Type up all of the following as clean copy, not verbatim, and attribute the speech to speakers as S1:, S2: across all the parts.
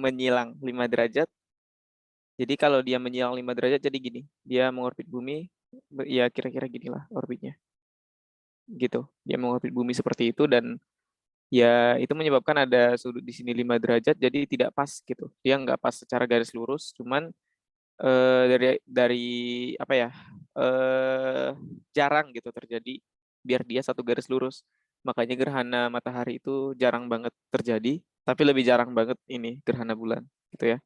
S1: menyilang 5 derajat. Jadi kalau dia menyilang 5 derajat jadi gini, dia mengorbit bumi, ya kira-kira ginilah orbitnya. Gitu. Dia mengorbit bumi seperti itu dan ya itu menyebabkan ada sudut di sini 5 derajat jadi tidak pas gitu. Dia nggak pas secara garis lurus, cuman dari apa ya? Jarang gitu terjadi biar dia satu garis lurus. Makanya gerhana matahari itu jarang banget terjadi, tapi lebih jarang banget ini gerhana bulan gitu ya.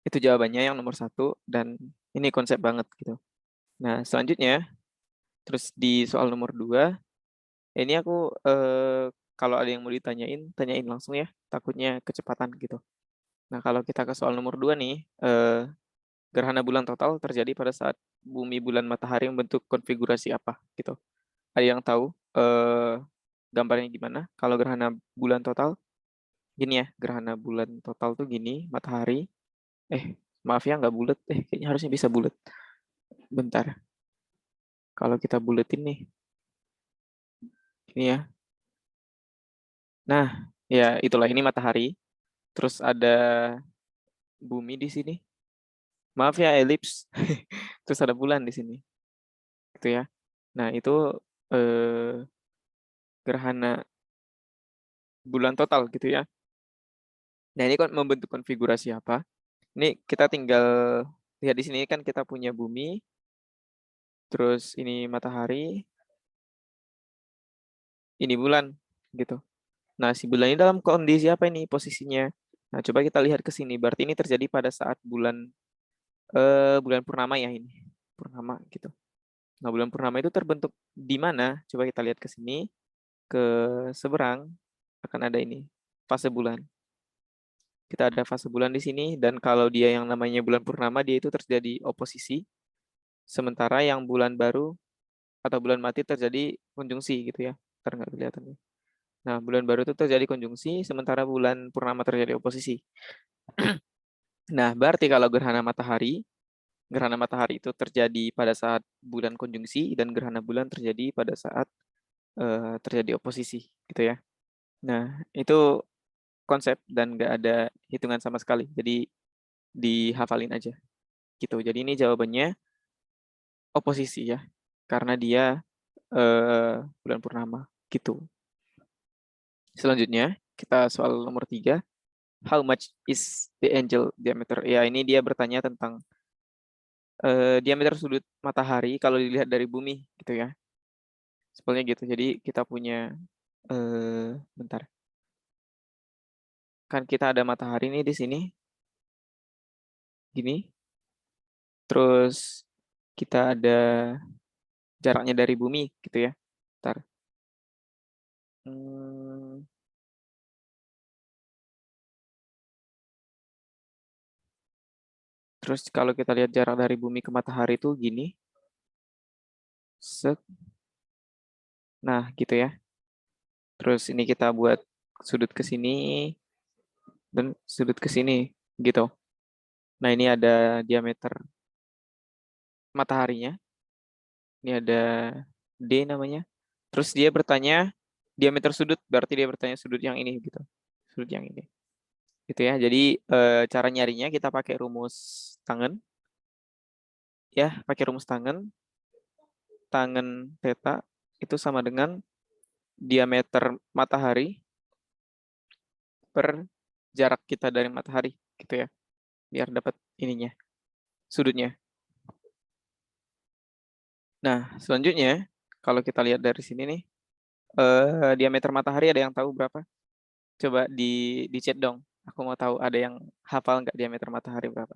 S1: Itu jawabannya yang nomor satu dan ini konsep banget gitu. Nah, selanjutnya terus di soal nomor 2 ini aku kalau ada yang mau ditanyain, tanyain langsung ya, takutnya kecepatan gitu. Nah, kalau kita ke soal nomor 2 nih, gerhana bulan total terjadi pada saat bumi, bulan, matahari membentuk konfigurasi apa gitu. Ada yang tahu gambarnya gimana? Kalau gerhana bulan total, gini ya, gerhana bulan total tuh gini, matahari, maaf ya nggak bulat, kayaknya harusnya bisa bulat. Bentar, kalau kita buletin nih, ini ya. Nah, ya itulah ini matahari. Terus ada bumi di sini. Maaf ya elips. Terus ada bulan di sini. Gitu ya. Nah, itu eh, gerhana bulan total gitu ya. Nah, ini kan membentuk konfigurasi apa? Ini kita tinggal lihat di sini kan kita punya bumi, terus ini matahari, ini bulan gitu. Nah, si bulan ini dalam kondisi apa ini posisinya? Nah, coba kita lihat ke sini. Berarti ini terjadi pada saat bulan purnama ya ini. Purnama gitu. Nah, bulan purnama itu terbentuk di mana? Coba kita lihat ke sini, ke seberang akan ada ini, fase bulan. Kita ada fase bulan di sini dan kalau dia yang namanya bulan purnama dia itu terjadi oposisi, sementara yang bulan baru atau bulan mati terjadi konjungsi gitu ya. Ntar nggak kelihatan nih. Nah, bulan baru itu terjadi konjungsi, sementara bulan purnama terjadi oposisi. Nah, berarti kalau gerhana matahari itu terjadi pada saat bulan konjungsi dan gerhana bulan terjadi pada saat terjadi oposisi gitu ya. Nah, itu konsep dan nggak ada hitungan sama sekali. Jadi dihafalin aja gitu. Jadi ini jawabannya oposisi ya, karena dia bulan purnama gitu. Selanjutnya kita soal nomor 3. How much is the angel diameter? Ya ini dia bertanya tentang diameter sudut matahari kalau dilihat dari bumi gitu ya. Sebenarnya gitu. Jadi kita punya bentar. Kan kita ada matahari nih di sini gini. Terus kita ada jaraknya dari bumi gitu ya. Bentar. Hmm, terus kalau kita lihat jarak dari bumi ke matahari itu gini. Set. Nah, gitu ya. Terus ini kita buat sudut ke sini dan sudut ke sini gitu. Nah, ini ada diameter mataharinya. Ini ada D namanya. Terus dia bertanya diameter sudut, berarti dia bertanya sudut yang ini gitu. Sudut yang ini. Gitu ya. Jadi cara nyarinya kita pakai rumus tangen. Ya, pakai rumus tangen. Tangen theta itu sama dengan diameter matahari per jarak kita dari matahari gitu ya. Biar dapat ininya, sudutnya. Nah, selanjutnya kalau kita lihat dari sini nih, diameter matahari ada yang tahu berapa? Coba di chat dong. Aku mau tahu ada yang hafal nggak diameter matahari berapa?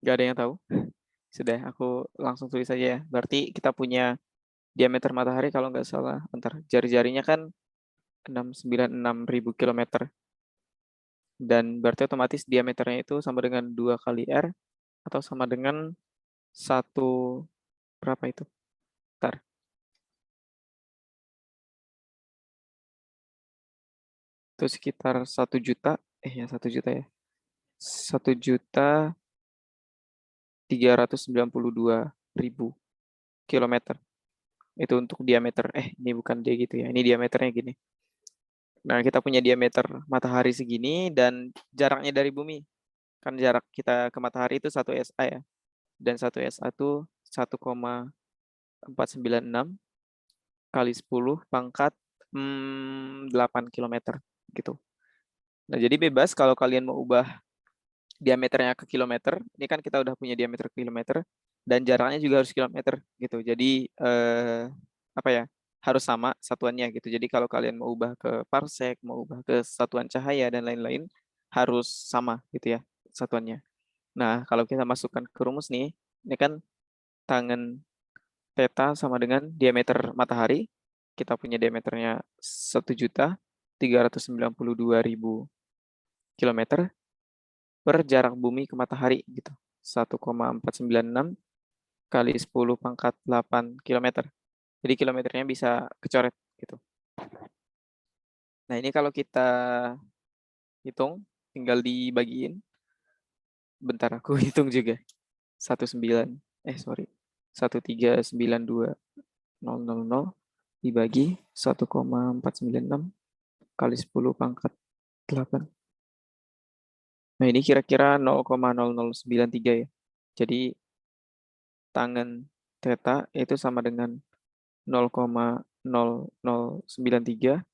S1: Nggak ada yang tahu? Sudah, aku langsung tulis saja ya. Berarti kita punya diameter matahari kalau nggak salah, bentar, jari-jarinya kan 696.000 kilometer. Dan berarti otomatis diameternya itu sama dengan 2 kali R atau sama dengan satu berapa itu? Bentar. Itu sekitar 1 juta. Ya 1 juta ya. 1.392.000 kilometer. Itu untuk diameter. Ini bukan dia gitu ya. Ini diameternya gini. Nah, kita punya diameter matahari segini dan jaraknya dari bumi. Kan jarak kita ke matahari itu 1 SA ya. Dan 1 SA itu 1,496 kali 10 pangkat 8 km gitu. Nah, jadi bebas kalau kalian mau ubah diameternya ke kilometer. Ini kan kita udah punya diameter ke kilometer dan jaraknya juga harus kilometer gitu. Jadi apa ya? Harus sama satuannya gitu. Jadi kalau kalian mau ubah ke parsec, mau ubah ke satuan cahaya dan lain-lain harus sama gitu ya satuannya. Nah, kalau kita masukkan ke rumus nih, ini kan tangen theta sama dengan diameter matahari. Kita punya diameternya 1.392.000 kilometer per jarak bumi ke matahari gitu. 1,496 kali 10 pangkat 8 kilometer. Jadi kilometernya bisa kecoret gitu. Nah, ini kalau kita hitung tinggal dibagiin. Bentar aku hitung juga. 1,392.000 dibagi 1,496 kali 10 pangkat 8. Nah, ini kira-kira 0,0093 ya. Jadi tangen theta itu sama dengan 0,0093.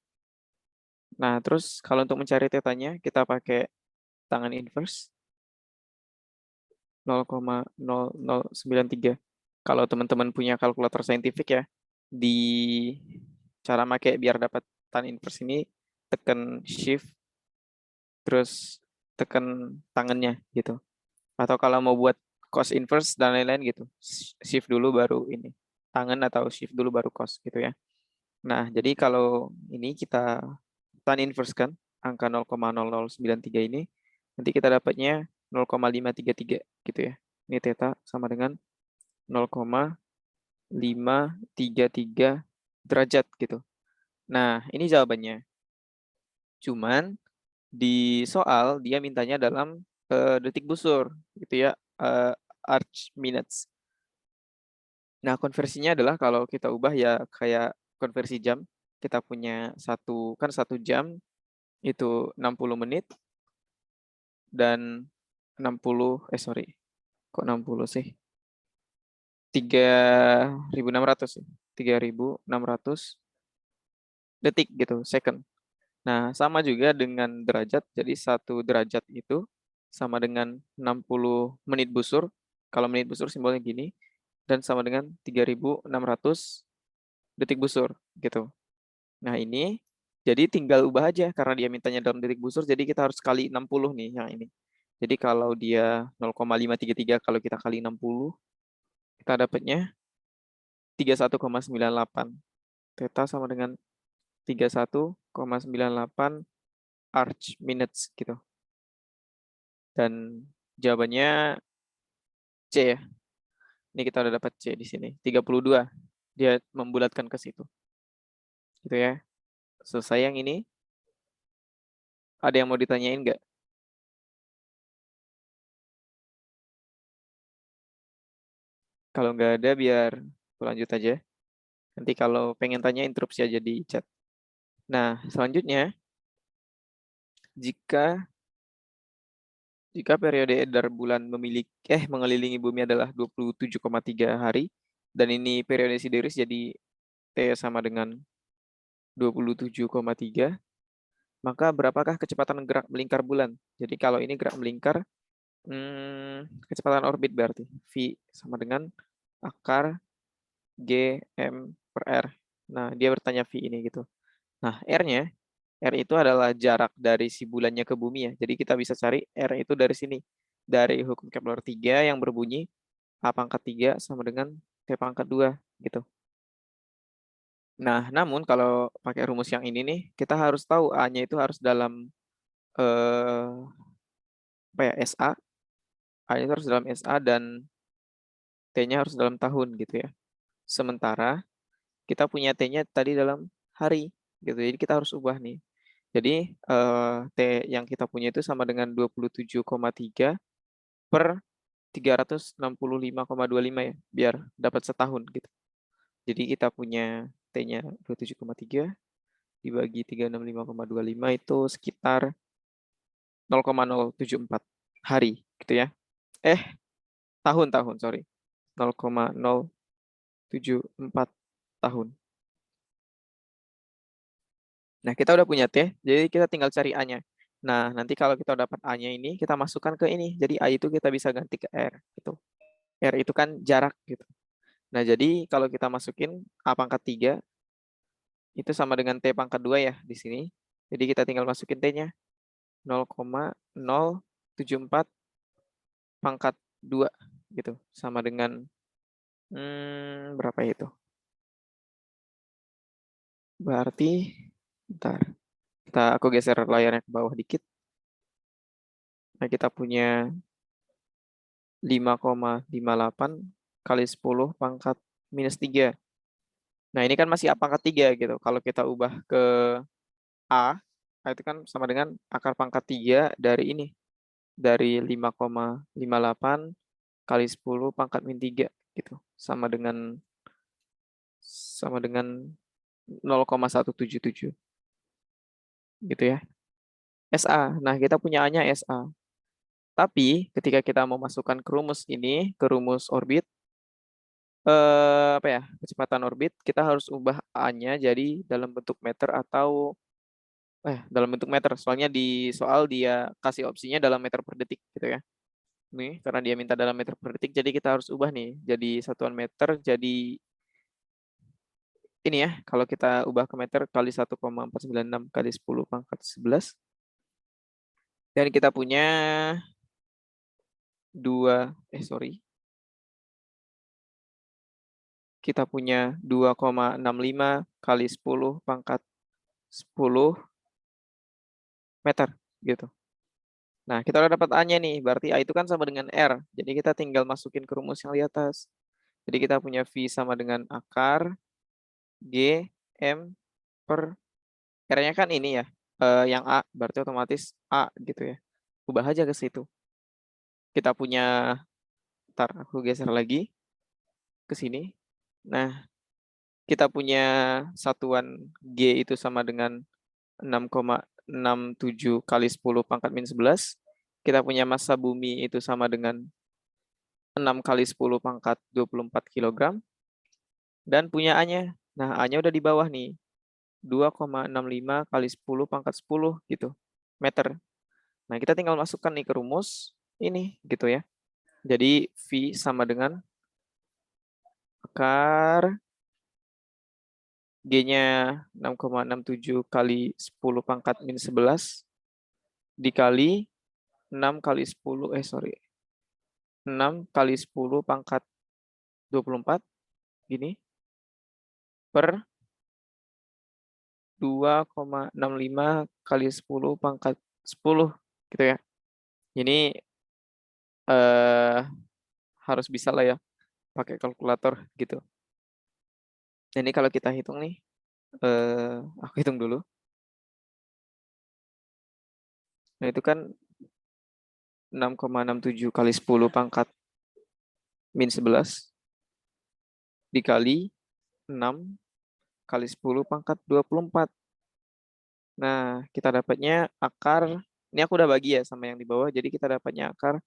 S1: Nah, terus kalau untuk mencari tetanya kita pakai tangen inverse 0,0093. Kalau teman-teman punya kalkulator saintifik ya, di cara pakai biar dapat tan inverse ini tekan shift terus tekan tangannya gitu. Atau kalau mau buat cos inverse dan lain-lain gitu, shift dulu baru ini tangan atau shift dulu baru cos gitu ya. Nah, jadi kalau ini kita tan inverse kan angka 0,0093 ini, nanti kita dapatnya 0,533 gitu ya. Ini theta sama dengan 0,533 derajat gitu. Nah, ini jawabannya. Cuman di soal dia mintanya dalam detik busur gitu ya, arch minutes. Nah, konversinya adalah kalau kita ubah ya kayak konversi jam. Kita punya satu jam itu 60 menit dan 60 kok 60 sih? 3.600 ya. 3.600 detik gitu, second. Nah, sama juga dengan derajat. Jadi 1 derajat itu sama dengan 60 menit busur. Kalau menit busur simbolnya gini. Dan sama dengan 3.600 detik busur gitu. Nah, ini jadi tinggal ubah aja karena dia mintanya dalam detik busur. Jadi kita harus kali 60 nih yang ini. Jadi kalau dia 0,533 kalau kita kali 60, kita dapatnya 31,98. Theta sama dengan 31,98 arch minutes gitu. Dan jawabannya C ya. Ini kita udah dapat C di sini. 32. Dia membulatkan ke situ. Gitu ya. Selesai yang ini. Ada yang mau ditanyain nggak? Kalau nggak ada, biar lanjut aja. Nanti kalau pengen tanya, interupsi aja di chat. Nah, selanjutnya, jika periode edar bulan mengelilingi bumi adalah 27,3 hari, dan ini periode sideris, jadi T sama dengan 27,3, maka berapakah kecepatan gerak melingkar bulan? Jadi kalau ini gerak melingkar, kecepatan orbit berarti. V sama dengan akar G M per R. Nah, dia bertanya V ini gitu. Nah, R-nya, R itu adalah jarak dari si bulannya ke bumi ya. Jadi kita bisa cari R itu dari sini. Dari hukum Kepler 3 yang berbunyi A pangkat 3 sama dengan T pangkat 2 gitu. Nah, namun kalau pakai rumus yang ini nih, kita harus tahu A-nya itu harus dalam SA. A-nya itu harus dalam SA dan T-nya harus dalam tahun gitu ya. Sementara kita punya T-nya tadi dalam hari gitu. Jadi kita harus ubah nih. Jadi T yang kita punya itu sama dengan 27,3 per 365,25 ya, biar dapat setahun gitu. Jadi kita punya T-nya 27,3 dibagi 365,25 itu sekitar 0,074 hari gitu ya. Tahun, sorry. 0,074 tahun. Nah, kita udah punya T, jadi kita tinggal cari A-nya. Nah, nanti kalau kita dapat A-nya ini, kita masukkan ke ini. Jadi A itu kita bisa ganti ke R gitu. R itu kan jarak gitu. Nah, jadi kalau kita masukin A pangkat 3 itu sama dengan T pangkat 2 ya di sini. Jadi kita tinggal masukin T-nya 0,074 pangkat 2 gitu. Sama dengan berapa itu? Berarti bentar. Aku geser layarnya ke bawah dikit. Nah, kita punya 5,58 kali 10 pangkat minus 3. Nah, ini kan masih A pangkat 3 gitu. Kalau kita ubah ke A, itu kan sama dengan akar pangkat 3 dari ini. Dari 5,58 kali 10 pangkat min 3 gitu. Sama dengan 0,177 gitu ya. SA. Nah, kita punya A-nya SA. Tapi ketika kita mau masukkan ke rumus ini, ke rumus orbit, apa ya, kecepatan orbit, kita harus ubah A-nya jadi dalam bentuk meter atau dalam bentuk meter. Soalnya di soal dia kasih opsinya dalam meter per detik gitu ya. Nih, karena dia minta dalam meter per detik, jadi kita harus ubah nih jadi satuan meter, jadi ini ya, kalau kita ubah ke meter kali 1,496 kali 10 pangkat 11. Dan kita punya kita punya 2,65 kali 10 pangkat 10 meter gitu. Nah, kita udah dapat A-nya nih, berarti A itu kan sama dengan R. Jadi kita tinggal masukin ke rumus yang di atas. Jadi kita punya V sama dengan akar G M per R-nya kan ini ya, yang A, berarti otomatis A gitu ya. Ubah aja ke situ. Kita punya, ntar aku geser lagi ke sini. Nah, kita punya satuan G itu sama dengan 6,67 kali 10 pangkat min 11. Kita punya massa bumi itu sama dengan 6 kali 10 pangkat 24 kg. Dan punya A-nya. Nah, A-nya udah di bawah nih. 2,65 kali 10 pangkat 10 gitu. Meter. Nah, kita tinggal masukkan nih ke rumus ini gitu ya. Jadi V sama dengan akar G-nya 6,67 kali 10 pangkat min 11 dikali 6 kali 10, 6 kali 10 pangkat 24 gini per 2,65 kali 10 pangkat 10 gitu ya. Ini harus bisa lah ya pakai kalkulator gitu. Ini kalau kita hitung nih, aku hitung dulu. Nah, itu kan 6,67 kali 10 pangkat min 11 dikali 6 kali 10 pangkat 24. Nah, kita dapatnya akar, ini aku udah bagi ya sama yang di bawah, jadi kita dapatnya akar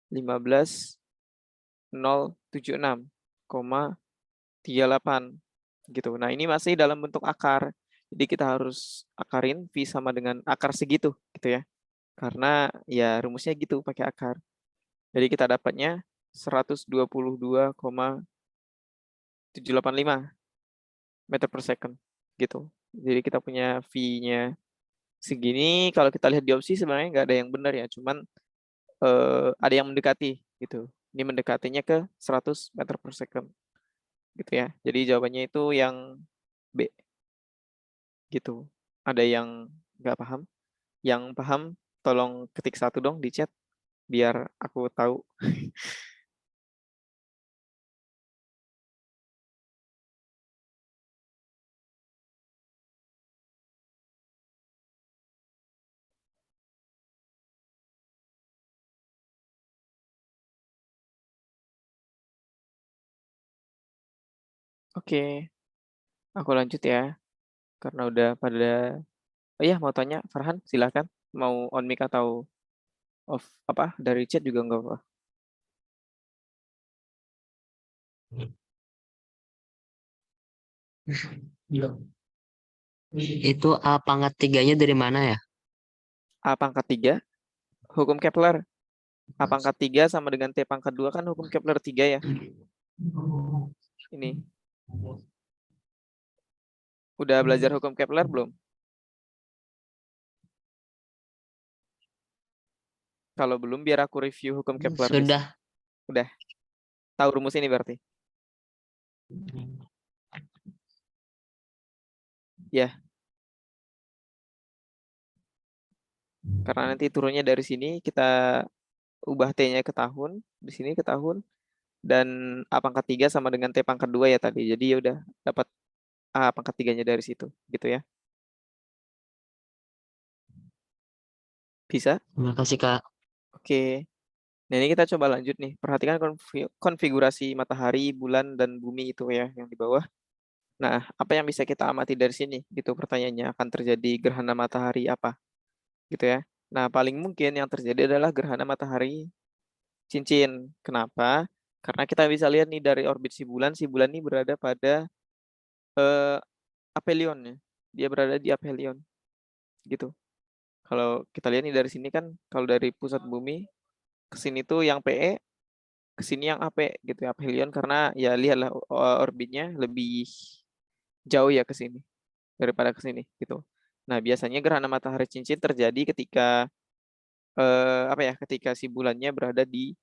S1: 15,076,38 gitu. Nah, ini masih dalam bentuk akar. Jadi kita harus akarin V sama dengan akar segitu gitu ya. Karena ya rumusnya gitu pakai akar. Jadi kita dapatnya 122,785 meter per second gitu. Jadi kita punya V-nya segini. Kalau kita lihat di opsi sebenarnya nggak ada yang benar ya, cuman ada yang mendekati gitu. Ini mendekatinya ke 100 meter per second gitu ya. Jadi jawabannya itu yang B gitu. Ada yang nggak paham? Yang paham tolong ketik 1 dong di chat biar aku tahu. Oke, aku lanjut ya, karena udah pada oh iya mau tanya Farhan, silakan. Mau on mic atau off apa, dari chat juga nggak apa-apa.
S2: Itu A pangkat 3-nya dari mana ya?
S1: A pangkat 3, hukum Kepler. A pangkat 3 sama dengan T pangkat 2 kan hukum Kepler 3 ya. Ini, udah belajar hukum Kepler belum? Kalau belum, biar aku review hukum Kepler di sini.
S2: Sudah.
S1: Udah, tahu rumus ini berarti? Ya, karena nanti turunnya dari sini, kita ubah T-nya ke tahun, di sini ke tahun, dan A pangkat 3 sama dengan T pangkat 2 ya tadi. Jadi ya udah dapat A pangkat 3-nya dari situ, gitu ya. Bisa?
S2: Terima kasih, Kak.
S1: Oke. Nah, ini kita coba lanjut nih. Perhatikan konfigurasi matahari, bulan, dan bumi itu ya, yang di bawah. Nah, apa yang bisa kita amati dari sini? Gitu pertanyaannya, akan terjadi gerhana matahari apa? Gitu ya. Nah, paling mungkin yang terjadi adalah gerhana matahari cincin. Kenapa? Karena kita bisa lihat nih dari orbit si bulan ini berada pada eh, aphelion ya. Dia berada di aphelion, gitu. Kalau kita lihat nih dari sini kan, kalau dari pusat bumi ke sini tuh yang PE, ke sini yang AP gitu ya, aphelion, karena ya lihatlah orbitnya lebih jauh ya ke sini daripada ke sini gitu. Nah, biasanya gerhana matahari cincin terjadi ketika apa ya? Ketika si bulannya berada di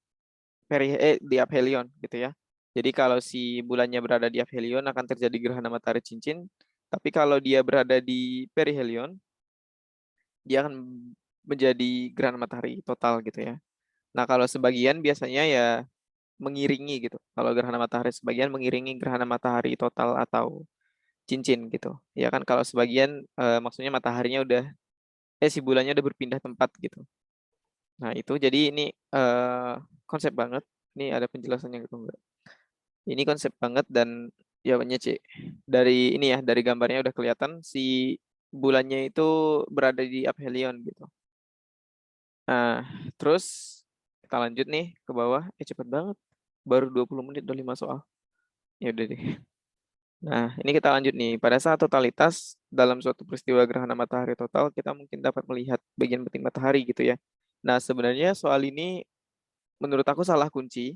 S1: di aphelion gitu ya. Jadi kalau si bulannya berada di aphelion akan terjadi gerhana matahari cincin, tapi kalau dia berada di perihelion, dia akan menjadi gerhana matahari total gitu ya. Nah, kalau sebagian biasanya ya mengiringi gitu. Kalau gerhana matahari sebagian mengiringi gerhana matahari total atau cincin gitu. Ya kan kalau sebagian maksudnya mataharinya udah si bulannya udah berpindah tempat gitu. Nah, itu jadi ini konsep banget. Ini ada penjelasannya gitu enggak? Ini konsep banget dan jawabannya C. Dari ini ya, dari gambarnya udah kelihatan si bulannya itu berada di aphelion gitu. Nah, terus kita lanjut nih ke bawah. Cepet banget. Baru 20 menit udah 5 soal. Ya udah deh. Nah, ini kita lanjut nih. Pada saat totalitas dalam suatu peristiwa gerhana matahari total, kita mungkin dapat melihat bagian penting matahari gitu ya. Nah, sebenarnya soal ini menurut aku salah kunci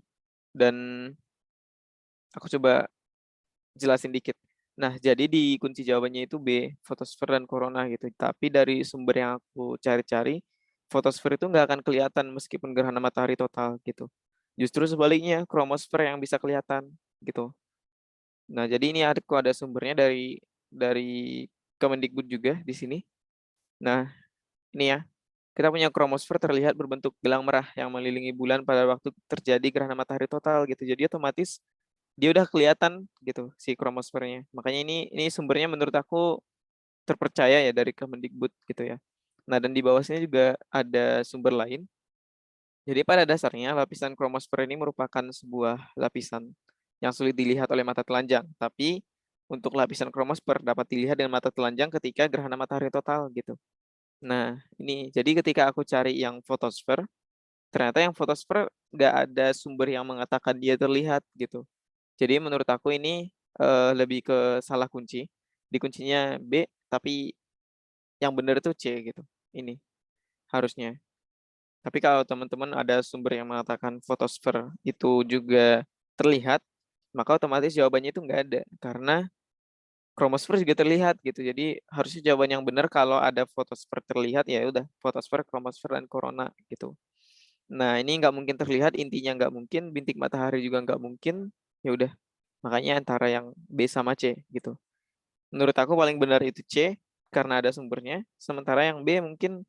S1: dan aku coba jelasin dikit. Nah, jadi di kunci jawabannya itu B, fotosfer dan corona gitu. Tapi dari sumber yang aku cari-cari, fotosfer itu nggak akan kelihatan meskipun gerhana matahari total gitu. Justru sebaliknya, kromosfer yang bisa kelihatan gitu. Nah, jadi ini aku ada sumbernya dari Kemendikbud juga di sini. Nah, ini ya. Kita punya kromosfer terlihat berbentuk gelang merah yang mengelilingi bulan pada waktu terjadi gerhana matahari total gitu. Jadi otomatis dia udah kelihatan gitu si kromosfernya. Makanya ini sumbernya menurut aku terpercaya ya dari Kemendikbud gitu ya. Nah, dan di bawah sini juga ada sumber lain. Jadi pada dasarnya lapisan kromosfer ini merupakan sebuah lapisan yang sulit dilihat oleh mata telanjang. Tapi untuk lapisan kromosfer dapat dilihat dengan mata telanjang ketika gerhana matahari total gitu. Nah, ini jadi ketika aku cari yang fotosfer, ternyata yang fotosfer nggak ada sumber yang mengatakan dia terlihat gitu. Jadi menurut aku ini lebih ke salah kunci. Di kuncinya B, tapi yang benar itu C gitu. Ini harusnya. Tapi kalau teman-teman ada sumber yang mengatakan fotosfer itu juga terlihat, maka otomatis jawabannya itu nggak ada. Karena kromosfer juga terlihat gitu. Jadi harusnya jawaban yang benar kalau ada fotosfer terlihat ya udah fotosfer, kromosfer, dan corona gitu. Nah, ini nggak mungkin terlihat, intinya nggak mungkin, bintik matahari juga nggak mungkin. Ya udah, makanya antara yang B sama C gitu. Menurut aku paling benar itu C karena ada sumbernya. Sementara yang B mungkin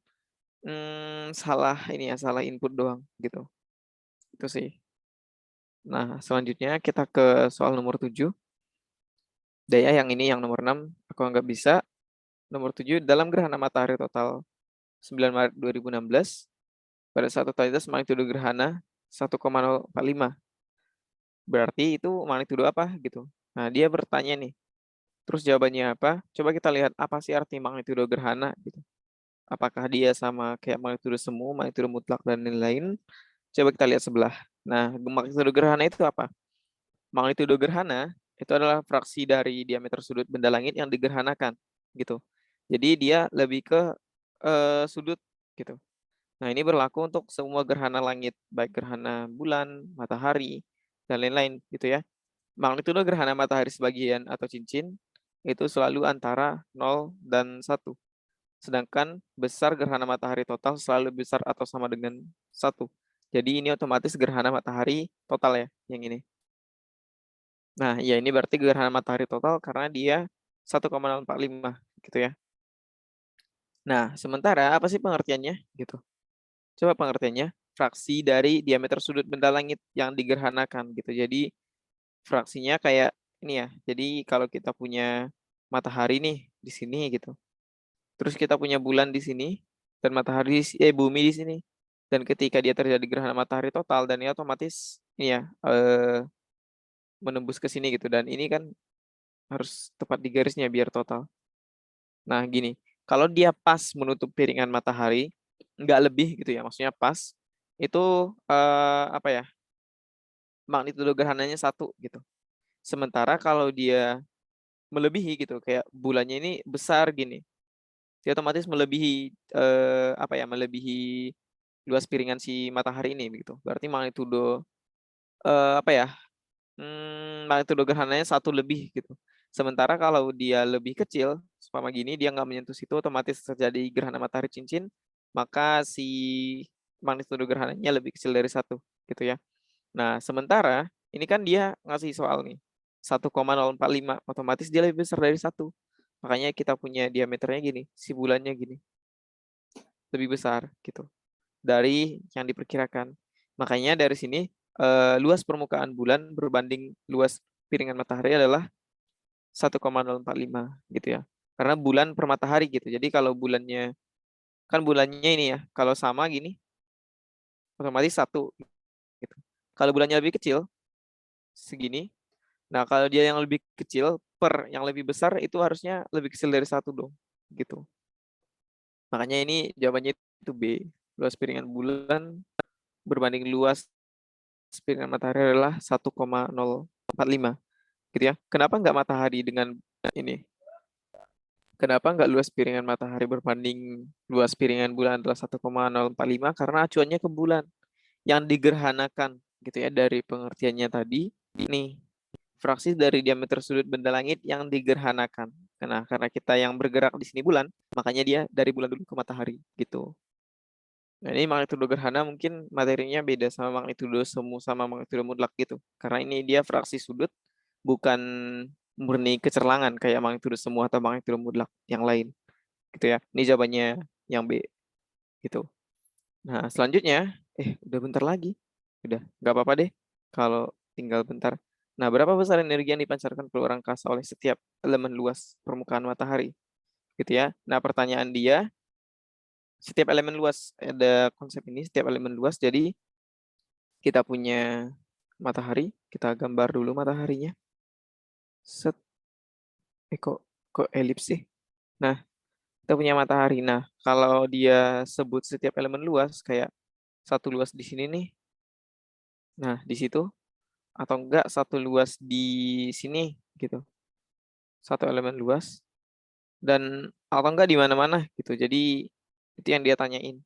S1: salah ini ya, salah input doang gitu. Itu sih. Nah, selanjutnya kita ke soal nomor 7. Daya yang ini yang nomor 6 aku anggap bisa. Nomor 7, dalam gerhana matahari total 9 Maret 2016, pada saat totalitas magnitudo gerhana 1,045. Berarti itu magnitudo apa gitu. Nah, dia bertanya nih, terus jawabannya apa? Coba kita lihat apa sih arti magnitudo gerhana gitu. Apakah dia sama kayak magnitudo semu, magnitudo mutlak, dan lain-lain? Coba kita lihat sebelah. Nah, magnitudo gerhana itu apa? Magnitudo gerhana itu adalah fraksi dari diameter sudut benda langit yang digerhanakan gitu. Jadi dia lebih ke sudut gitu. Nah, ini berlaku untuk semua gerhana langit, baik gerhana bulan, matahari, dan lain-lain gitu ya. Magnitudo gerhana matahari sebagian atau cincin itu selalu antara 0 dan 1. Sedangkan besar gerhana matahari total selalu besar atau sama dengan 1. Jadi ini otomatis gerhana matahari total ya, yang ini. Nah, ya ini berarti gerhana matahari total karena dia 1,045 gitu ya. Nah, sementara apa sih pengertiannya gitu? Coba pengertiannya, fraksi dari diameter sudut benda langit yang digerhanakan gitu. Jadi fraksinya kayak ini ya. Jadi kalau kita punya matahari nih di sini gitu. Terus kita punya bulan di sini dan matahari bumi di sini. Dan ketika dia terjadi gerhana matahari total dan ini otomatis ini ya menembus ke sini gitu, dan ini kan harus tepat di garisnya biar total. Nah, gini, kalau dia pas menutup piringan matahari, nggak lebih gitu ya, maksudnya pas, itu apa ya, magnitudo gerhananya 1 gitu. Sementara kalau dia melebihi gitu, kayak bulannya ini besar gini, dia otomatis melebihi apa ya, melebihi luas piringan si matahari ini gitu. Berarti magnitudo apa ya, magnitudo gerhananya 1 lebih gitu. Sementara kalau dia lebih kecil, seumpama gini, dia nggak menyentuh situ, otomatis terjadi gerhana matahari cincin, maka si magnitudo gerhananya lebih kecil dari 1 gitu ya. Nah, sementara ini kan dia ngasih soal nih, 1,045, otomatis dia lebih besar dari 1. Makanya kita punya diameternya gini, si bulannya gini, lebih besar gitu dari yang diperkirakan. Makanya dari sini luas permukaan bulan berbanding luas piringan matahari adalah 1,045 gitu ya. Karena bulan per matahari gitu. Jadi kalau bulannya, kan bulannya ini ya, kalau sama gini, otomatis 1 gitu. Kalau bulannya lebih kecil, segini. Nah, kalau dia yang lebih kecil per yang lebih besar itu harusnya lebih kecil dari 1 dong, gitu. Makanya ini jawabannya itu B. Luas piringan bulan berbanding luas piringan matahari adalah 1,045 gitu ya. Kenapa nggak matahari dengan ini? Kenapa nggak luas piringan matahari berbanding luas piringan bulan adalah 1,045? Karena acuannya ke bulan yang digerhanakan gitu ya, dari pengertiannya tadi. Nih, fraksi dari diameter sudut benda langit yang digerhanakan. Nah, karena kita yang bergerak di sini bulan, makanya dia dari bulan dulu ke matahari gitu. Nah, ini magnitudo gerhana mungkin materinya beda sama magnitudo semu sama magnitudo mutlak gitu. Karena ini dia fraksi sudut, bukan murni kecerlangan kayak magnitudo semu atau magnitudo mutlak yang lain. Gitu ya. Ini jawabannya yang B gitu. Nah, selanjutnya, udah bentar lagi. Udah, nggak apa-apa deh kalau tinggal bentar. Nah, berapa besar energi yang dipancarkan keluar angkasa oleh setiap elemen luas permukaan matahari? Gitu ya. Nah, pertanyaan dia, setiap elemen luas, ada konsep ini, setiap elemen luas, jadi kita punya matahari, kita gambar dulu mataharinya. Set, kok elips sih? Nah, kita punya matahari. Nah, kalau dia sebut setiap elemen luas, kayak satu luas di sini nih, nah di situ, atau enggak satu luas di sini gitu, satu elemen luas, dan atau enggak di mana-mana gitu. Jadi itu yang dia tanyain.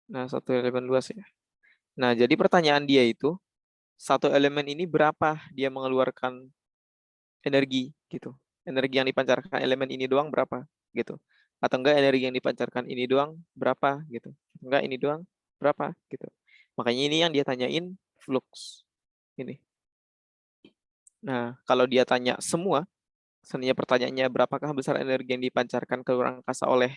S1: Nah, satu elemen luas ya. Nah, jadi pertanyaan dia itu, satu elemen ini berapa dia mengeluarkan energi gitu. Energi yang dipancarkan elemen ini doang berapa gitu. Atau enggak energi yang dipancarkan ini doang berapa gitu. Enggak ini doang berapa gitu. Makanya ini yang dia tanyain flux ini. Nah, kalau dia tanya semua, seandainya pertanyaannya berapakah besar energi yang dipancarkan ke luar angkasa oleh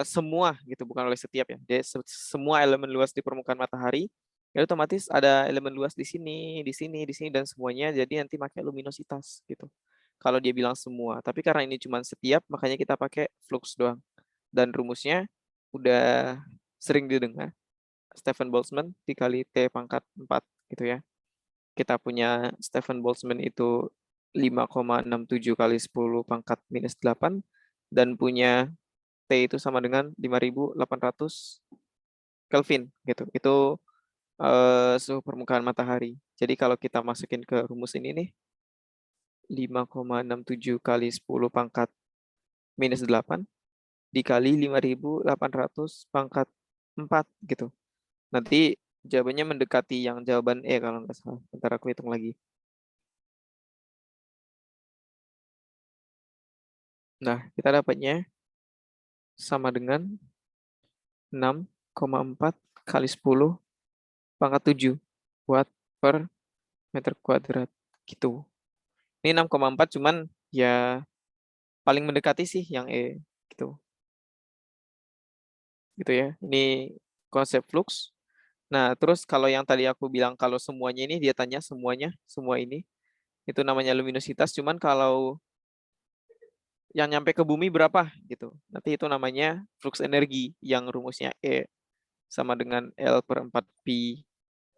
S1: semua gitu, bukan oleh setiap ya. Jadi semua elemen luas di permukaan matahari, ya otomatis ada elemen luas di sini, di sini, di sini, dan semuanya. Jadi nanti pakai luminositas gitu. Kalau dia bilang semua, tapi karena ini cuma setiap, makanya kita pakai flux doang. Dan rumusnya udah sering didengar, Stephen Boltzmann dikali T pangkat 4 gitu ya. kita punya Stephen Boltzmann itu 5,67 kali 10 pangkat minus 8 dan punya T itu sama dengan 5.800 Kelvin gitu. Itu suhu permukaan matahari. Jadi kalau kita masukin ke rumus ini nih 5,67 kali 10 pangkat minus 8 dikali 5.800 pangkat 4 gitu. Nanti jawabannya mendekati yang jawaban E kalau nggak salah. Bentar aku hitung lagi. Nah, kita dapatnya sama dengan 6,4 kali 10 pangkat 7 watt per meter kuadrat gitu. Ini 6,4 cuman ya paling mendekati sih yang E gitu. Gitu ya. Ini konsep flux. Nah, terus kalau yang tadi aku bilang kalau semuanya ini dia tanya semuanya, semua ini itu namanya luminositas, cuman kalau yang nyampe ke bumi berapa gitu. Nanti itu namanya flux energi yang rumusnya E sama dengan L per 4 pi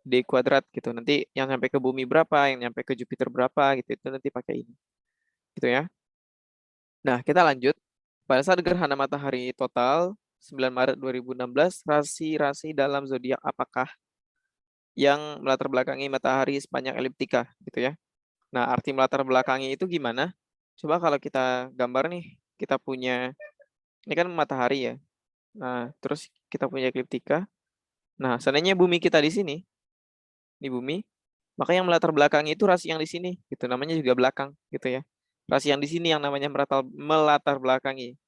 S1: D kuadrat gitu. Nanti yang nyampe ke bumi berapa, yang nyampe ke Jupiter berapa gitu. Itu nanti pakai ini. Gitu ya. Nah, kita lanjut. Pada saat gerhana matahari total 9 Maret 2016, rasi-rasi dalam zodiak apakah yang melatar belakangi matahari sepanjang eliptika gitu ya. Nah, arti melatar belakangi itu gimana? Coba kalau kita gambar nih, kita punya ini kan matahari ya. Nah, terus kita punya ekliptika. Nah, seandainya bumi kita di sini, di bumi, maka yang melatar belakangi itu rasi yang di sini, gitu. Namanya juga belakang, gitu ya. Rasi yang di sini yang namanya melatar belakangi,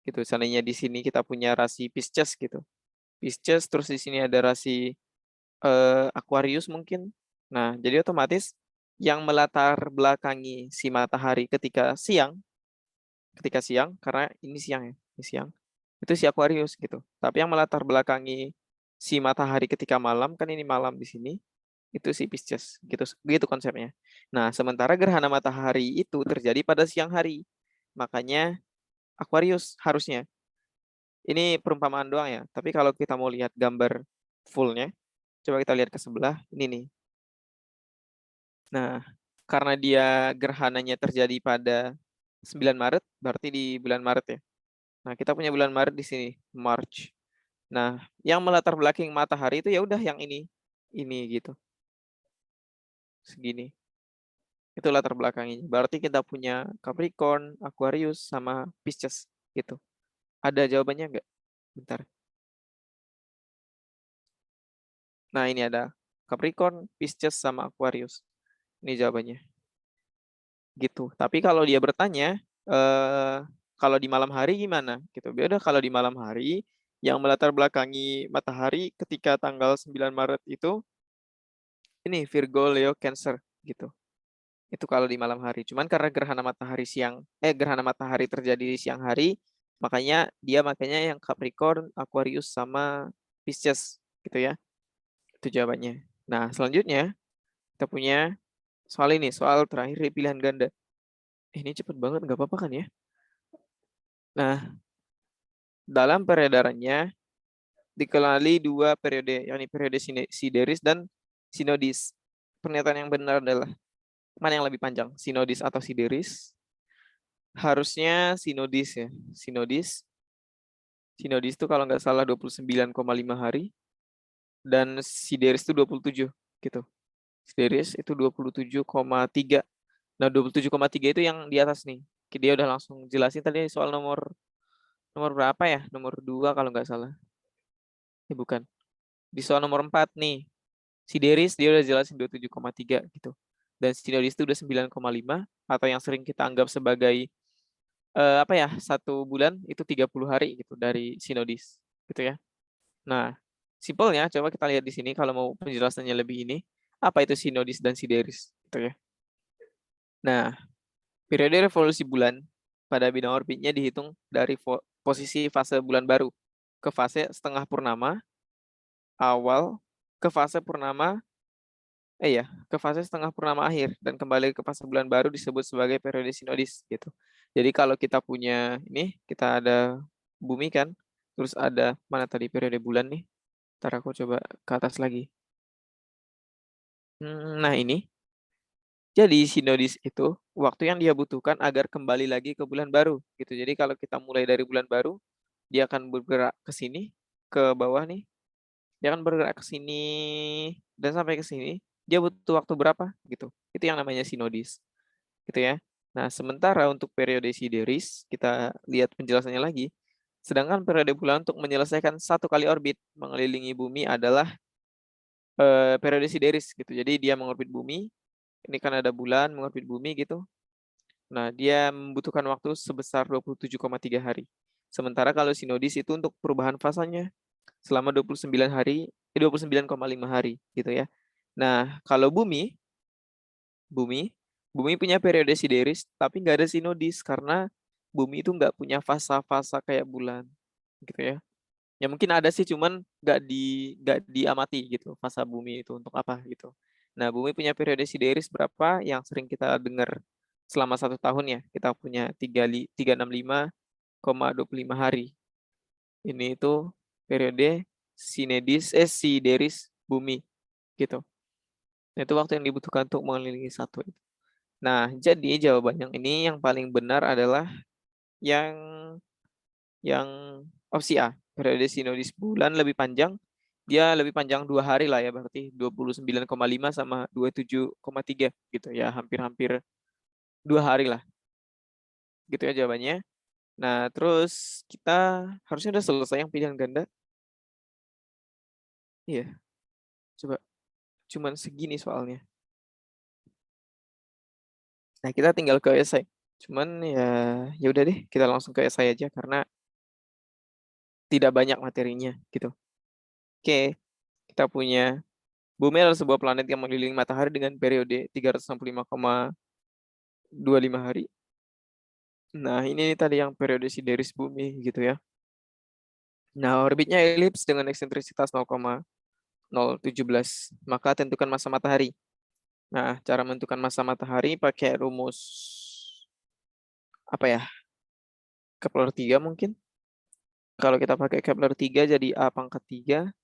S1: gitu. Seandainya di sini kita punya rasi Pisces, gitu. Pisces, terus di sini ada rasi Aquarius mungkin. Nah, jadi otomatis yang melatar belakangi si matahari ketika siang, karena ini siang ya, ini siang, itu si Aquarius gitu. Tapi yang melatar belakangi si matahari ketika malam, kan ini malam di sini, itu si Pisces gitu, gitu konsepnya. Nah, sementara gerhana matahari itu terjadi pada siang hari, makanya Aquarius harusnya. Ini perumpamaan doang ya, tapi kalau kita mau lihat gambar fullnya, coba kita lihat ke sebelah, ini nih. Nah, karena dia gerhananya terjadi pada 9 Maret, berarti di bulan Maret ya. Nah, kita punya bulan Maret di sini, March. Nah, yang melatar belakang matahari itu ya udah yang ini gitu, segini. Itu latar belakangnya. Berarti kita punya Capricorn, Aquarius, sama Pisces gitu. Ada jawabannya nggak? Bentar. Nah, ini ada Capricorn, Pisces, sama Aquarius. Ini jawabannya. Gitu. Tapi kalau dia bertanya, kalau di malam hari gimana? Gitu. Beda kalau di malam hari, yang melatar belakangi matahari ketika tanggal 9 Maret itu, ini Virgo, Leo, Cancer gitu. Itu kalau di malam hari. Cuman karena gerhana matahari terjadi di siang hari, makanya yang Capricorn, Aquarius sama Pisces gitu ya. Itu jawabannya. Nah, selanjutnya kita punya soal ini, soal terakhir di pilihan ganda. Ini cepet banget, nggak apa-apa kan ya? Nah, dalam peredarannya dikenali dua periode, yakni periode sideris dan sinodis. Pernyataan yang benar adalah mana yang lebih panjang, sinodis atau sideris? Harusnya sinodis ya. Sinodis itu kalau nggak salah 29,5 hari dan sideris itu 27 gitu. Sideris itu 27,3. Nah, 27,3 itu yang di atas nih. Dia udah langsung jelasin tadi soal nomor berapa ya? Nomor 2 kalau nggak salah. Bukan. Di soal nomor 4 nih. Sideris dia udah jelasin 27,3 gitu. Dan sinodis itu udah 9,5 atau yang sering kita anggap sebagai apa ya, 1 bulan itu 30 hari gitu dari sinodis gitu ya. Nah, simpelnya coba kita lihat di sini kalau mau penjelasannya lebih ini, apa itu sinodis dan sideris gitu ya. Nah, periode revolusi bulan pada bidang orbitnya dihitung dari posisi fase bulan baru ke fase setengah purnama awal ke fase purnama ke fase setengah purnama akhir dan kembali ke fase bulan baru disebut sebagai periode sinodis gitu. Jadi kalau kita punya ini, kita ada bumi kan, terus ada mana tadi periode bulan nih. Ntar aku coba ke atas lagi. Nah ini. Jadi sinodis itu waktu yang dia butuhkan agar kembali lagi ke bulan baru gitu. Jadi kalau kita mulai dari bulan baru, dia akan bergerak ke sini, ke bawah nih. Dia akan bergerak ke sini dan sampai ke sini, dia butuh waktu berapa gitu. Itu yang namanya sinodis gitu ya. Nah, sementara untuk periode sideris, kita lihat penjelasannya lagi. Sedangkan periode bulan untuk menyelesaikan satu kali orbit mengelilingi bumi adalah periode sideris gitu. Jadi dia mengorbit bumi, ini kan ada bulan mengorbit bumi gitu. Nah, dia membutuhkan waktu sebesar 27,3 hari. Sementara kalau sinodis itu untuk perubahan fasanya selama 29 hari, 29,5 hari gitu ya. Nah, kalau bumi punya periode sideris tapi nggak ada sinodis karena bumi itu nggak punya fasa-fasa kayak bulan gitu ya. Ya mungkin ada sih cuman nggak diamati gitu fasa bumi itu untuk apa gitu. Nah, bumi punya periode sideris berapa yang sering kita dengar selama 1 tahun ya. Kita punya 365,25 hari. Ini itu periode sideris bumi gitu. Nah, itu waktu yang dibutuhkan untuk mengelilingi satu itu. Nah, jadi jawaban yang ini yang paling benar adalah yang yang opsi A. Periode sinodis bulan lebih panjang, dia lebih panjang 2 hari lah ya, berarti 29,5 sama 27,3 gitu ya, hampir-hampir 2 hari lah. Gitu ya jawabannya. Nah, terus kita harusnya udah selesai yang pilihan ganda. Iya, coba. Cuman segini soalnya. Nah, kita tinggal ke esai. Cuman ya udah deh, kita langsung ke esai aja karena tidak banyak materinya gitu. Oke, kita punya Bumi adalah sebuah planet yang mengelilingi matahari dengan periode 365,25 hari. Nah, ini tadi yang periode sideris bumi gitu ya. Nah, orbitnya elips dengan eksentrisitas 0,017. Maka tentukan masa matahari. Nah, cara menentukan masa matahari pakai rumus apa ya? Kepler 3 mungkin. Kalau kita pakai Kepler 3 jadi A pangkat 3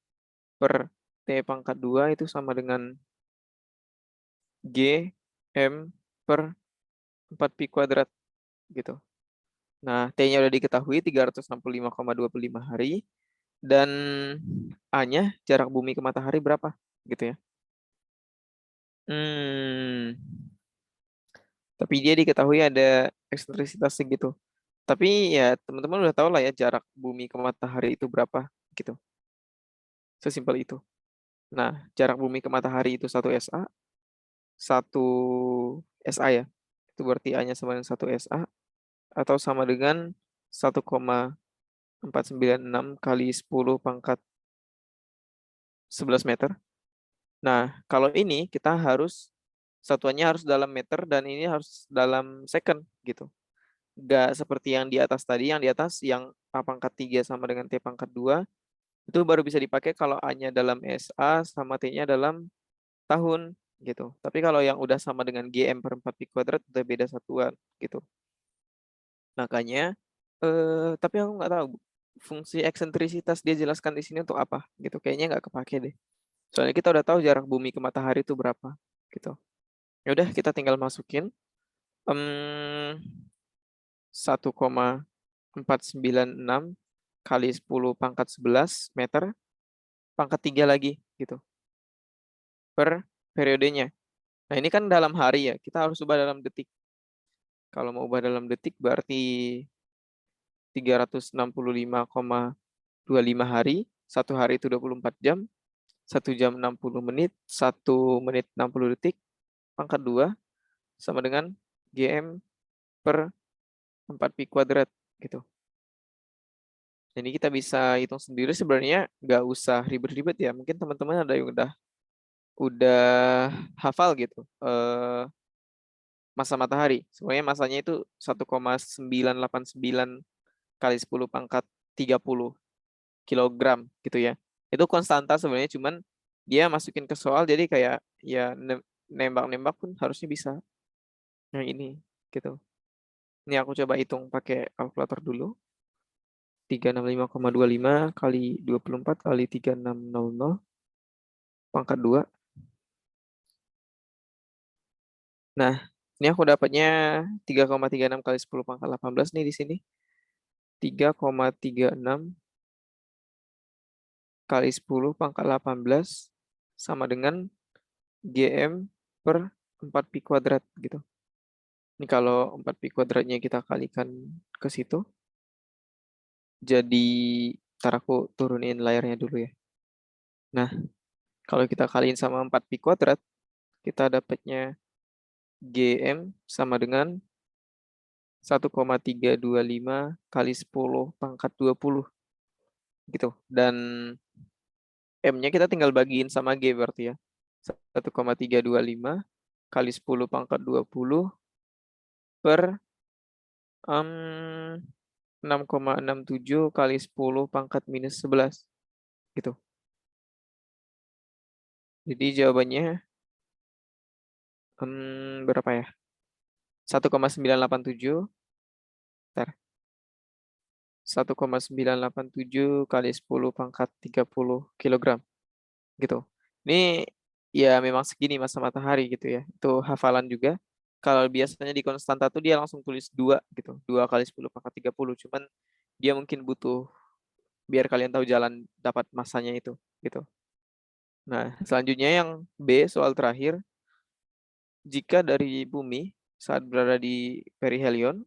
S1: per T pangkat 2 itu sama dengan G M per 4 pi kuadrat gitu. Nah, T-nya udah diketahui 365,25 hari dan A-nya jarak bumi ke matahari berapa gitu ya. Hmm, tapi dia diketahui ada eksentrisitas segitu. Tapi ya teman-teman udah tahu lah ya jarak bumi ke matahari itu berapa gitu. Sesimpel itu. Nah, jarak bumi ke matahari itu 1 SA, 1 SA ya. Itu berarti A-nya sama dengan 1 SA atau sama dengan 1,496 kali 10 pangkat 11 meter. Nah, kalau ini kita harus satuannya harus dalam meter dan ini harus dalam second gitu. Nggak seperti yang di atas tadi, yang di atas yang A pangkat 3 sama dengan T pangkat 2, itu baru bisa dipakai kalau A-nya dalam SA sama T-nya dalam tahun gitu. Tapi kalau yang udah sama dengan GM per 4 pi kuadrat udah beda satuan gitu. Makanya, tapi aku nggak tahu fungsi eksentrisitas dia jelaskan di sini untuk apa gitu. Kayaknya nggak kepake deh. Soalnya kita udah tahu jarak bumi ke matahari itu berapa gitu. Ya udah kita tinggal masukin 1,496 kali 10 pangkat 11 meter pangkat 3 lagi gitu per periodenya. Nah, ini kan dalam hari ya, kita harus ubah dalam detik. Kalau mau ubah dalam detik berarti 365,25 hari, 1 hari itu 24 jam, 1 jam 60 menit, 1 menit 60 detik, pangkat 2 sama dengan GM per 4 pi kuadrat gitu. Jadi kita bisa hitung sendiri sebenarnya nggak usah ribet-ribet ya. Mungkin teman-teman ada yang udah hafal gitu masa matahari. Sebenarnya masanya itu 1,989 kali 10 pangkat 30 kilogram gitu ya. Itu konstanta sebenarnya cuman dia masukin ke soal jadi kayak ya nembak-nembak pun harusnya bisa. Yang ini gitu. Ini aku coba hitung pakai kalkulator dulu. 365,25 kali 24 kali 3600 pangkat 2 Nah, ini aku dapatnya 3,36 kali 10 pangkat 18 nih di sini. 3,36 kali 10 pangkat 18 sama dengan GM per 4pi kuadrat gitu. Ini kalau 4pi kuadratnya kita kalikan ke situ, jadi ntar aku turunin layarnya dulu ya. Nah, kalau kita kaliin sama 4pi kuadrat, kita dapatnya GM sama dengan 1,325 kali 10 pangkat 20 gitu. Dan M-nya kita tinggal bagiin sama G berarti ya. 1,325 kali 10 pangkat 20 per 6,67 kali 10 pangkat minus 11 gitu. Jadi jawabannya berapa ya? 1,987 bentar. 1,987 kali 10 pangkat 30 kilogram gitu. Ini ya memang segini masa matahari gitu ya. Itu hafalan juga. Kalau biasanya di konstanta tuh dia langsung tulis 2 gitu. 2 kali 10 pangkat 30. Cuman dia mungkin butuh biar kalian tahu jalan dapat masanya itu gitu. Nah, selanjutnya yang B, soal terakhir. Jika dari bumi saat berada di perihelion,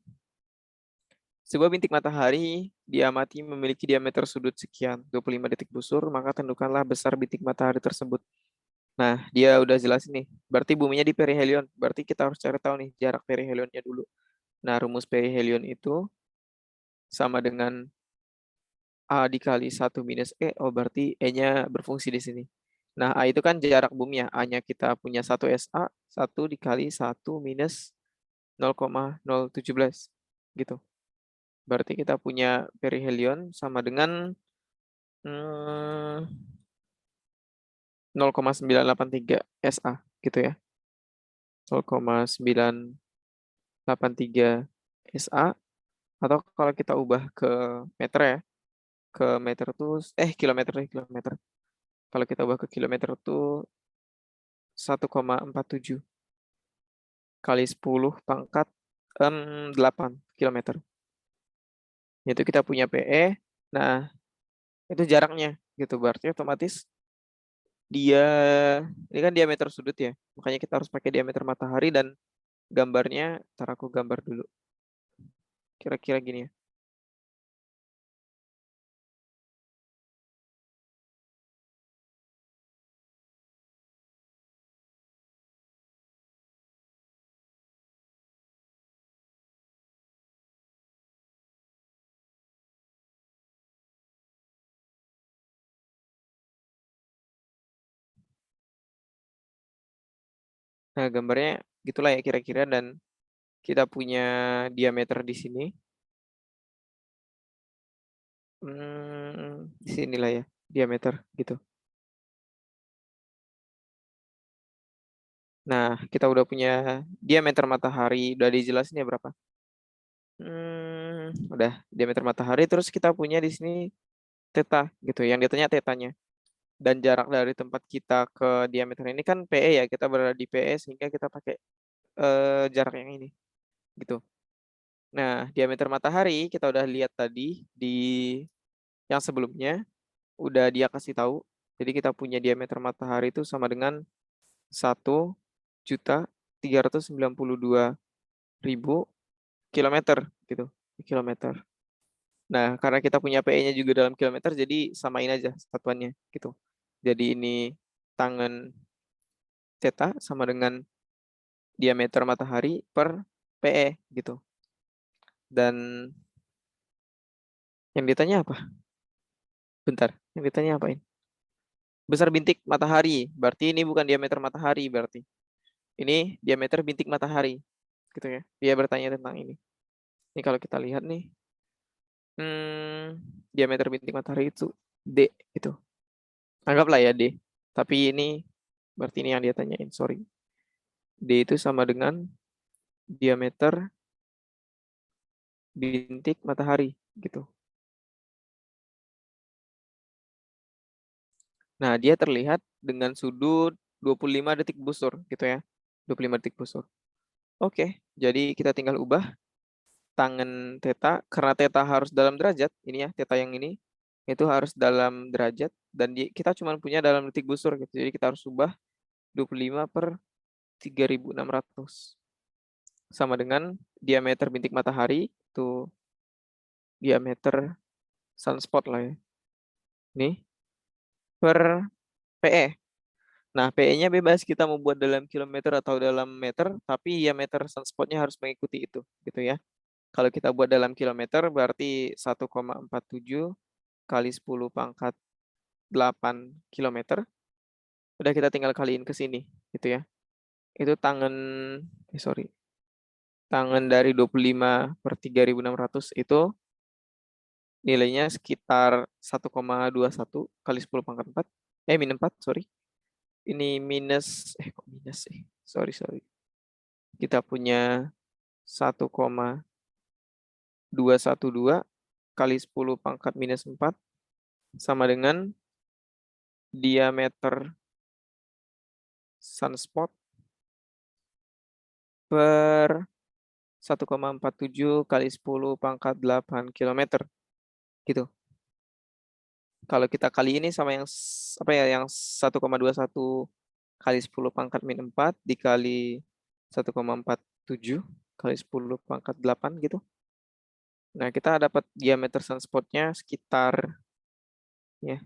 S1: sebuah bintik matahari diamati memiliki diameter sudut sekian, 25 detik busur, maka tentukanlah besar bintik matahari tersebut. Nah, dia udah jelas nih. Berarti buminya di perihelion. Berarti kita harus cari tahu nih jarak perihelionnya dulu. Nah, rumus perihelion itu sama dengan A dikali 1 minus E. Oh, berarti E-nya berfungsi di sini. Nah, A itu kan jarak bumi ya. A-nya kita punya 1 SA, 1 dikali 1 minus 0,017. Gitu. Berarti kita punya perihelion sama dengan 0,983 SA gitu ya. 0,983 SA, atau kalau kita ubah ke meter ya, ke meter tuh kilometer. Kalau kita ubah ke kilometer tuh 1,47 kali 10 pangkat 8 kilometer. Itu kita punya PE. Nah, itu jaraknya gitu. Berarti otomatis dia ini kan diameter sudut ya. Makanya kita harus pakai diameter matahari, dan gambarnya ntar aku gambar dulu. Kira-kira gini ya. Nah, gambarnya gitulah ya kira-kira, dan kita punya diameter di sini. Di sinilah ya diameter gitu. Nah, kita udah punya diameter matahari, udah dijelasin ya berapa? Udah diameter matahari, terus kita punya di sini theta gitu. Yang ditanya tetanya. Dan jarak dari tempat kita ke diameter ini kan PE ya, kita berada di PE sehingga kita pakai jarak yang ini gitu. Nah, diameter matahari kita udah lihat tadi di yang sebelumnya, udah dia kasih tahu. Jadi kita punya diameter matahari itu sama dengan 1.392.000 kilometer gitu, kilometer. Nah, karena kita punya PE-nya juga dalam kilometer, jadi samain aja satuannya gitu. Jadi ini tangen theta sama dengan diameter matahari per PE gitu. Dan yang ditanya apa? Bentar, yang ditanya apain? Besar bintik matahari, berarti ini bukan diameter matahari berarti. Ini diameter bintik matahari, gitu ya. Dia bertanya tentang ini. Ini kalau kita lihat nih, diameter bintik matahari itu D, gitu. Anggaplah ya D. Tapi ini berarti ini yang dia tanyain, sorry. D itu sama dengan diameter bintik matahari, gitu. Nah, dia terlihat dengan sudut 25 detik busur, gitu ya. 25 detik busur. Oke, jadi kita tinggal ubah tangen theta, karena theta harus dalam derajat, ini ya, theta yang ini, itu harus dalam derajat, dan kita cuma punya dalam detik busur, gitu. Jadi kita harus ubah 25/3600. Sama dengan diameter bintik matahari, itu diameter sunspot lah ya. Nih, per PE. Nah, PE-nya bebas, kita mau buat dalam kilometer atau dalam meter, tapi diameter sunspotnya harus mengikuti itu, gitu ya. Kalau kita buat dalam kilometer, berarti 1,47 kali 10 pangkat 8 kilometer. Udah kita tinggal kaliin ke sini, gitu ya. Itu tangan dari 25/3600 itu nilainya sekitar 1,21 kali 10 pangkat 4. Min 4, sorry. Ini minus, kok minus sih? Sorry. Kita punya 1,212 kali 10 pangkat minus 4 sama dengan diameter sunspot per 1,47 kali 10 pangkat 8 kilometer. Gitu. Kalau kita kali ini sama yang yang 1,21 kali 10 pangkat min 4 dikali 1,47 kali 10 pangkat 8 gitu. Nah, kita dapat diameter sunspotnya sekitar ya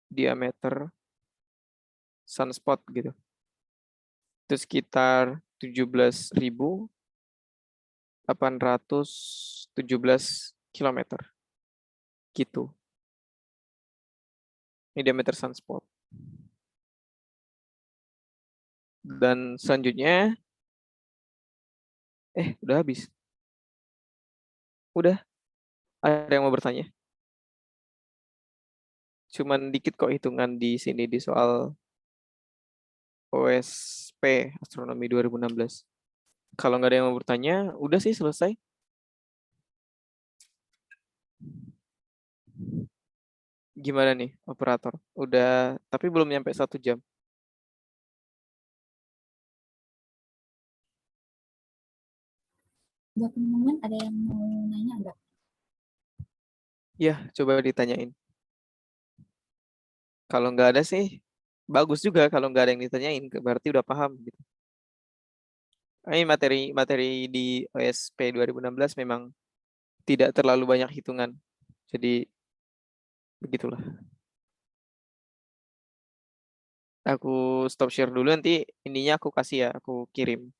S1: diameter sunspot gitu. Itu sekitar 17.817 kilometer. Gitu. Ini diameter sunspot. Dan selanjutnya udah habis. Udah. Ada yang mau bertanya? Cuman dikit kok hitungan di sini di soal OSP Astronomi 2016. Kalau nggak ada yang mau bertanya, udah sih selesai. Gimana nih, operator? Udah, tapi belum nyampe 1 jam.
S3: Buat teman-teman ada yang mau nanya nggak?
S1: Ya, coba ditanyain. Kalau nggak ada sih, bagus juga kalau nggak ada yang ditanyain, berarti udah paham gitu. Ini materi di OSP 2016 memang tidak terlalu banyak hitungan. Jadi begitulah. Aku stop share dulu, nanti ininya aku kasih ya, aku kirim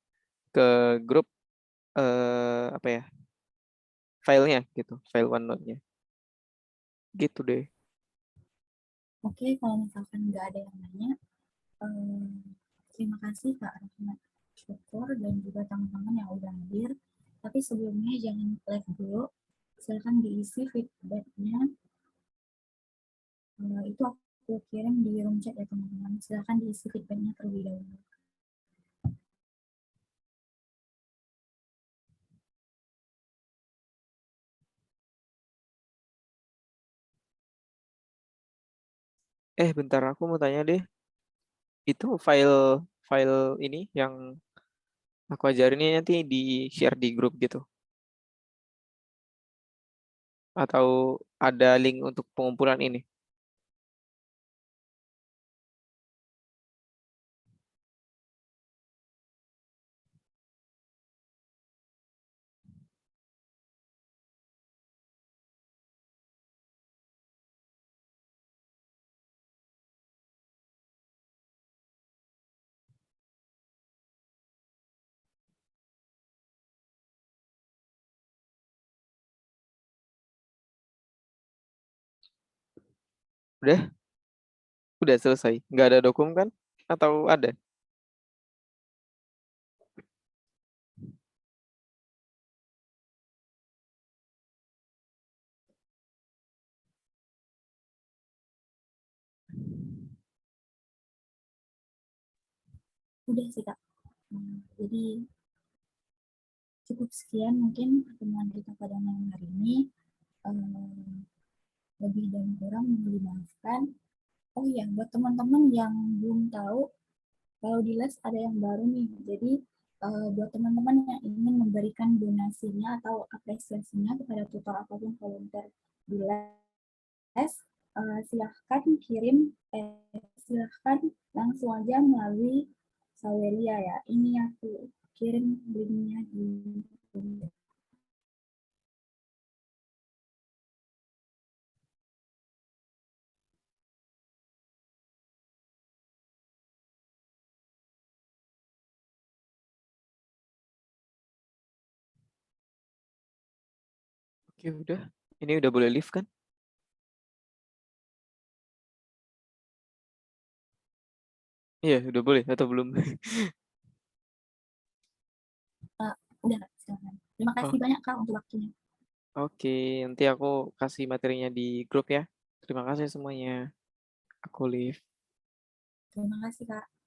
S1: ke grup apa ya? Filenya gitu, file OneNote-nya. Gitu deh.
S3: Oke, kalau misalkan nggak ada yang nanya, terima kasih Kak Rahmat Syukur dan juga teman-teman yang udah hadir. Tapi sebelumnya jangan live dulu, silakan diisi feedback-nya. Itu aku kirim di room chat ya teman-teman. Silakan diisi feedback-nya terlebih dahulu.
S1: Bentar, aku mau tanya deh. Itu file ini yang aku ajarin ini nanti di share di grup gitu. Atau ada link untuk pengumpulan ini? Udah? Udah selesai? Nggak ada dokum kan? Atau ada?
S3: Udah sih Kak. Jadi cukup sekian mungkin pertemuan kita pada malam hari ini. Lebih dan kurang mohon dimaafkan. Oh iya, buat teman-teman yang belum tahu, kalau di les ada yang baru nih. Jadi buat teman-teman yang ingin memberikan donasinya atau apresiasinya kepada tutor ataupun volunteer di les, silahkan langsung aja melalui Saweria ya. Ini aku kirim linknya di
S1: Oke, udah. Ini udah boleh live kan? Iya, udah boleh atau belum?
S3: udah Kak, silakan. Terima kasih
S1: Oh,
S3: banyak Kak untuk waktunya.
S1: oke. Nanti aku kasih materinya di grup ya. Terima kasih semuanya. Aku live.
S3: Terima kasih Kak.